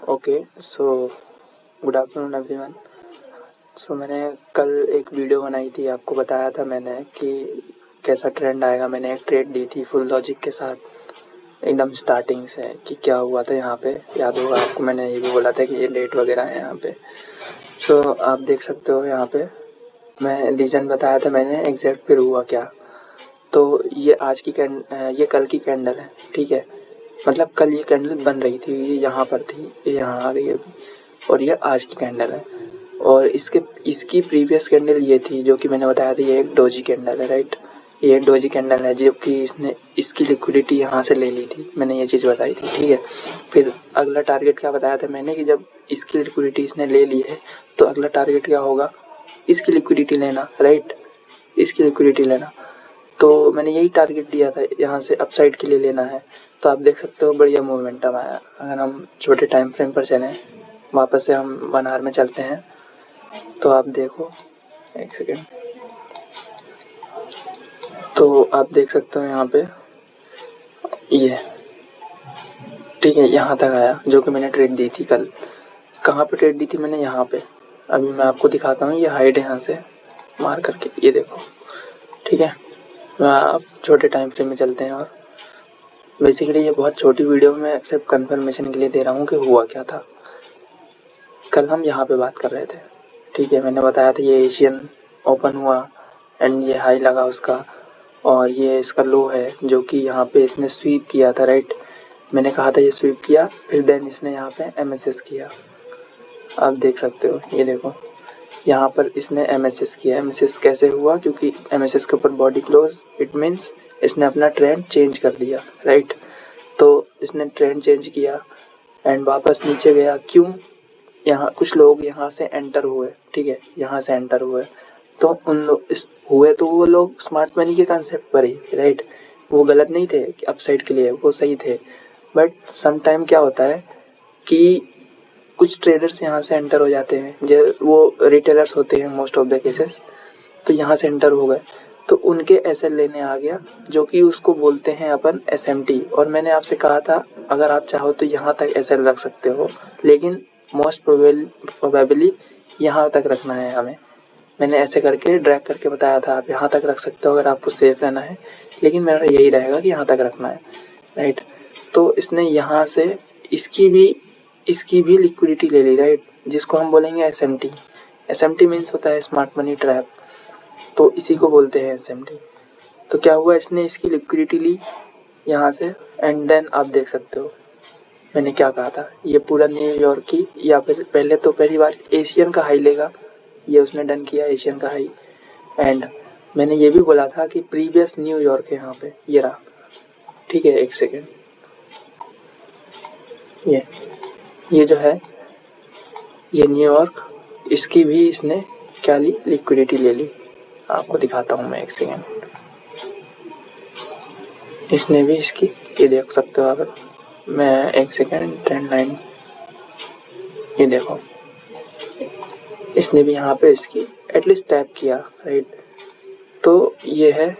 Okay, so good afternoon everyone. So मैंने कल एक वीडियो बनाई थी, आपको बताया था मैंने कि कैसा ट्रेंड आएगा। मैंने एक ट्रेड दी थी फुल लॉजिक के साथ एकदम स्टार्टिंग से कि क्या हुआ था यहाँ पे, याद होगा आपको। मैंने ये भी बोला था कि ये लेट वगैरह है यहाँ पे। सो आप देख सकते हो यहाँ पे मैं रीज़न बताया था मैंने, एग्जैक्ट फिर हुआ क्या। तो ये कल की कैंडल है, ठीक है। मतलब कल ये कैंडल बन रही थी, ये यहाँ पर थी, ये यहाँ आ गई अभी, और ये आज की कैंडल है। और इसकी प्रीवियस कैंडल ये थी जो कि मैंने बताया था, ये एक डोजी कैंडल है, राइट। ये एक डोजी कैंडल है जो कि इसकी लिक्विडिटी यहाँ से ले ली थी, मैंने ये चीज़ बताई थी, ठीक है। फिर अगला टारगेट क्या बताया था मैंने कि जब इसकी लिक्विडिटी इसने ले ली है तो अगला टारगेट क्या होगा, इसकी लिक्विडिटी लेना, राइट, इसकी लिक्विडिटी लेना। तो मैंने यही टारगेट दिया था, यहाँ से अपसाइड के लिए लेना है। तो आप देख सकते हो बढ़िया मोमेंटम आया। अगर हम छोटे टाइम फ्रेम पर चलें, वापस से हम 1 आवर में चलते हैं, तो आप देखो, एक सेकेंड। तो आप देख सकते हो यहाँ पे ये, ठीक है, यहाँ तक आया जो कि मैंने ट्रेड दी थी कल। कहाँ पे ट्रेड दी थी मैंने, यहाँ पे। अभी मैं आपको दिखाता हूँ, ये हाइड है यहाँ से मार करके, ये देखो, ठीक है। आप छोटे टाइम फ्रेम में चलते हैं, और बेसिकली ये बहुत छोटी वीडियो में सिर्फ कंफर्मेशन के लिए दे रहा हूँ कि हुआ क्या था। कल हम यहाँ पे बात कर रहे थे, ठीक है। मैंने बताया था ये एशियन ओपन हुआ एंड ये हाई लगा उसका, और ये इसका लो है जो कि यहाँ पे इसने स्वीप किया था, राइट। मैंने कहा था ये स्वीप किया, फिर देन इसने यहाँ पे एमएसएस किया। आप देख सकते हो, ये देखो, यहाँ पर इसने एमएसएस किया। एमएसएस कैसे हुआ, क्योंकि एमएसएस के ऊपर बॉडी क्लोज, इट मीन्स इसने अपना ट्रेंड चेंज कर दिया, राइट। तो इसने ट्रेंड चेंज किया एंड वापस नीचे गया। क्यों, यहाँ कुछ लोग यहाँ से एंटर हुए, ठीक है, यहाँ से एंटर हुए, तो उन लोग इस हुए तो वो लोग स्मार्ट मनी के कंसेप्ट पर ही, राइट। वो गलत नहीं थे कि अपसाइड के लिए, वो सही थे। बट सम टाइम क्या होता है कि कुछ ट्रेडर्स यहाँ से एंटर हो जाते हैं, जो वो रिटेलर्स होते हैं मोस्ट ऑफ द केसेस, तो यहाँ से एंटर हो गए, तो उनके एसएल लेने आ गया, जो कि उसको बोलते हैं अपन एसएमटी। और मैंने आपसे कहा था अगर आप चाहो तो यहाँ तक एसएल रख सकते हो, लेकिन मोस्ट प्रोबेबली यहाँ तक रखना है हमें। मैंने ऐसे करके ड्रैग करके बताया था, आप यहाँ तक रख सकते हो अगर आपको सेफ रहना है, लेकिन मेरा यही रहेगा कि यहाँ तक रखना है, राइट। तो इसने यहाँ से इसकी भी लिक्विडिटी ले ली, राइट, जिसको हम बोलेंगे एसएमटी। एसएमटी मीन्स होता है स्मार्ट मनी ट्रैप, तो इसी को बोलते हैं एसएमटी। तो क्या हुआ, इसने इसकी लिक्विडिटी ली यहाँ से एंड देन आप देख सकते हो मैंने क्या कहा था, ये पूरा न्यूयॉर्क की, या फिर पहली बार एशियन का हाई लेगा, ये उसने डन किया एशियन का हाई। एंड मैंने ये भी बोला था कि प्रीवियस न्यूयॉर्क है यहाँ पे, ये रहा, ठीक है। एक सेकेंड, ये जो है ये न्यूयॉर्क, इसकी भी इसने क्या ली, लिक्विडिटी ले ली। आपको दिखाता हूँ मैं, एक सेकेंड। इसने भी इसकी, ये देख सकते हो आप, मैं एक सेकेंड, ट्रेंड लाइन, ये देखो, इसने भी यहाँ पे इसकी एटलीस्ट टैप किया, राइट। तो ये है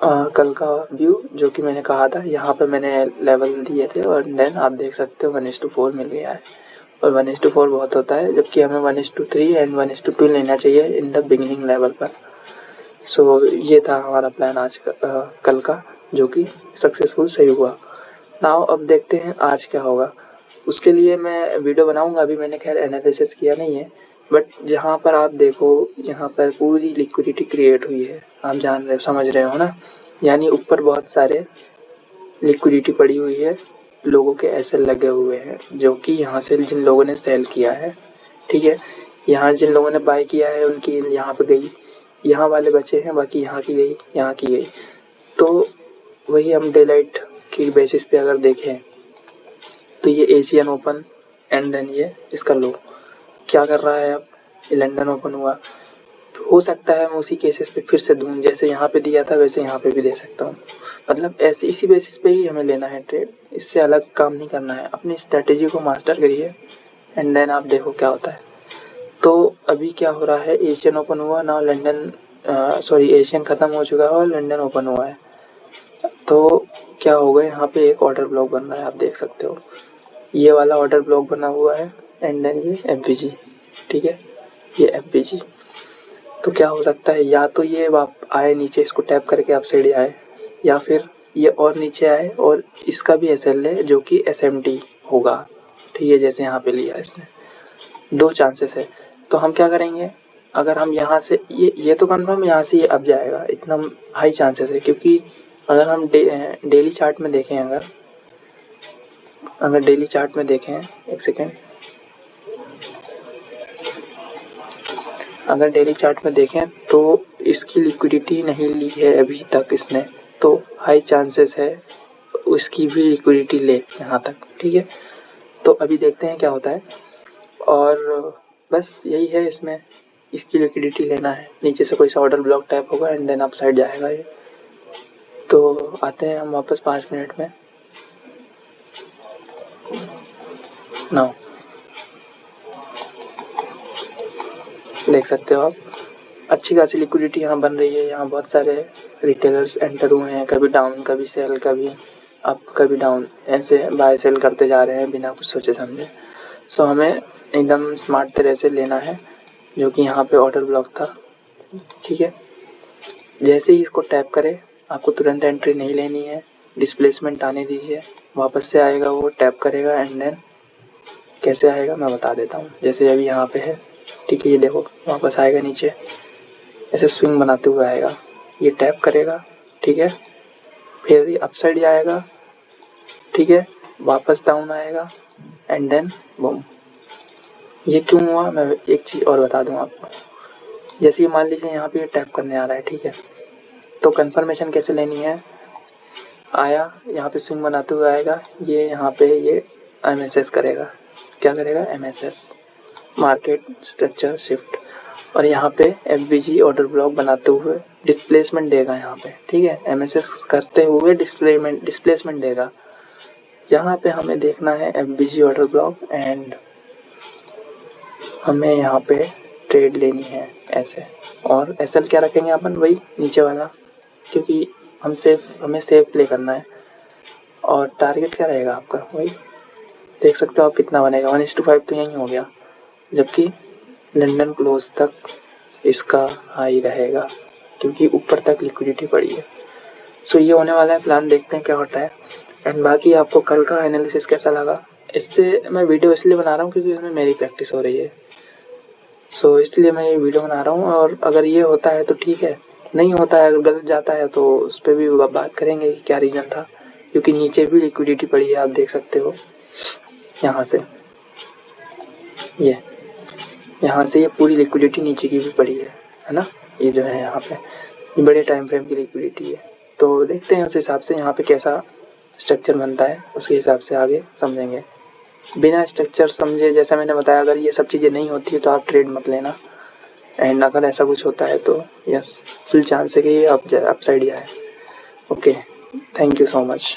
कल का व्यू जो कि मैंने कहा था। यहाँ पे मैंने लेवल दिए थे और देन आप देख सकते हो 1:4 मिल गया है, और 1:4 बहुत होता है, जबकि हमें 1:3 एंड 1:2 लेना चाहिए इन द बिगिनिंग लेवल पर। सो ये था हमारा प्लान आज का, कल का, जो कि सक्सेसफुल सही हुआ। नाउ अब देखते हैं आज क्या होगा, उसके लिए मैं वीडियो बनाऊंगा। अभी मैंने खैर एनालिसिस किया नहीं है, बट जहाँ पर आप देखो, यहाँ पर पूरी लिक्विडिटी क्रिएट हुई है, आप जान रहे समझ रहे हो ना, यानी ऊपर बहुत सारे लिक्विडिटी पड़ी हुई है, लोगों के एसएल लगे हुए हैं, जो कि यहाँ से जिन लोगों ने सेल किया है, ठीक है, यहाँ जिन लोगों ने बाय किया है उनकी यहाँ पे गई, यहाँ वाले बचे हैं, बाकी यहाँ की गई, यहाँ की गई। तो वही हम डे लाइट की बेसिस पे अगर देखें तो ये एशियन ओपन एंड देन ये इसका लो क्या कर रहा है। अब ये लंदन ओपन हुआ, हो सकता है मैं उसी केसेस पे फिर से दूँ, जैसे यहाँ पे दिया था वैसे यहाँ पे भी दे सकता हूँ। मतलब ऐसे इसी बेसिस पे ही हमें लेना है ट्रेड, इससे अलग काम नहीं करना है। अपनी स्ट्रेटेजी को मास्टर करिए एंड देन आप देखो क्या होता है। तो अभी क्या हो रहा है, एशियन ओपन हुआ ना, एशियन ख़त्म हो चुका है और लंदन ओपन हुआ है। तो क्या होगा, यहाँ पे एक ऑर्डर ब्लॉक बन रहा है, आप देख सकते हो। ये वाला ऑर्डर ब्लॉक बना हुआ है एंड देन ये FVG, ठीक है, ये FVG। तो क्या हो सकता है, या तो ये आए नीचे, इसको टैप करके अपसाइड आए, या फिर ये और नीचे आए और इसका भी SL है जो कि SMT होगा, ठीक है, जैसे यहाँ पे लिया इसने। 2 चांसेस है। तो हम क्या करेंगे, अगर हम यहाँ से ये तो कंफर्म यहाँ से ये अब जाएगा, इतना हाई चांसेस है, क्योंकि अगर हम डेली चार्ट में देखें, अगर डेली चार्ट में देखें, एक सेकेंड, अगर डेली चार्ट में देखें तो इसकी लिक्विडिटी नहीं ली है अभी तक इसने, तो हाई चांसेस है उसकी भी लिक्विडिटी ले यहाँ तक, ठीक है। तो अभी देखते हैं क्या होता है, और बस यही है इसमें, इसकी लिक्विडिटी लेना है, नीचे से कोई सा ऑर्डर ब्लॉक टाइप होगा एंड देन अप साइड जाएगा ये। तो आते हैं हम वापस 5 मिनट में। नाउ देख सकते हो आप, अच्छी खासी लिक्विडिटी यहाँ बन रही है। यहाँ बहुत सारे रिटेलर्स एंटर हुए हैं, कभी डाउन, कभी सेल, कभी अप, कभी डाउन, ऐसे बाय सेल करते जा रहे हैं बिना कुछ सोचे समझे। सो हमें एकदम स्मार्ट तरह से लेना है, जो कि यहाँ पे ऑर्डर ब्लॉक था, ठीक है। जैसे ही इसको टैप करें, आपको तुरंत एंट्री नहीं लेनी है, डिस्प्लेसमेंट आने दीजिए, वापस से आएगा वो, टैप करेगा एंड देन कैसे आएगा मैं बता देता हूँ। जैसे अभी यहाँ पे है, ठीक है, ये देखो वापस आएगा नीचे, ऐसे स्विंग बनाते हुए आएगा, ये टैप करेगा, ठीक है, फिर ये अप साइड जाएगा, ठीक है, वापस डाउन आएगा एंड देन बूम। ये क्यों हुआ, मैं एक चीज़ और बता दूँ आपको। जैसे ये मान लीजिए यहाँ पे ये टैप करने आ रहा है, ठीक है, तो कंफर्मेशन कैसे लेनी है, आया यहाँ पे स्विंग बनाते हुए आएगा, ये यहाँ पे ये MSS करेगा, क्या करेगा, MSS, मार्केट स्ट्रक्चर शिफ्ट, और यहाँ पे FVG ऑर्डर ब्लॉक बनाते हुए डिस्प्लेसमेंट देगा यहाँ पे, ठीक है, MSS करते हुए डिस्प्लेसमेंट देगा। यहाँ पे हमें देखना है FVG ऑर्डर ब्लॉक एंड हमें यहाँ पे ट्रेड लेनी है ऐसे, और SL क्या रखेंगे अपन, वही नीचे वाला, क्योंकि हमें सेफ प्ले करना है। और टारगेट क्या रहेगा आपका, वही देख सकते हो आप कितना बनेगा, 1:5 तो यहीं हो गया, जबकि लंदन क्लोज तक इसका हाई रहेगा क्योंकि ऊपर तक लिक्विडिटी पड़ी है। सो ये होने वाला है प्लान, देखते हैं क्या होता है। एंड बाकी आपको कल का एनालिसिस कैसा लगा, इससे मैं वीडियो इसलिए बना रहा हूँ क्योंकि उसमें मेरी प्रैक्टिस हो रही है, सो इसलिए मैं ये वीडियो बना रहा हूँ। और अगर ये होता है तो ठीक है, नहीं होता है, अगर गलत जाता है तो उस पर भी बात करेंगे कि क्या रीज़न था, क्योंकि नीचे भी लिक्विडिटी पड़ी है, आप देख सकते हो यहाँ से, ये यहाँ से ये पूरी लिक्विडिटी नीचे की भी पड़ी है ना, ये जो है यहाँ पे ये बड़े टाइम फ्रेम की लिक्विडिटी है। तो देखते हैं उस हिसाब से यहाँ पे कैसा स्ट्रक्चर बनता है, उसके हिसाब से आगे समझेंगे। बिना स्ट्रक्चर समझे, जैसा मैंने बताया, अगर ये सब चीज़ें नहीं होती है तो आप ट्रेड मत लेना, एंड अगर ऐसा कुछ होता है तो यस, फुल चांस है कि ये अप साइड जाए। Okay, thank you so much.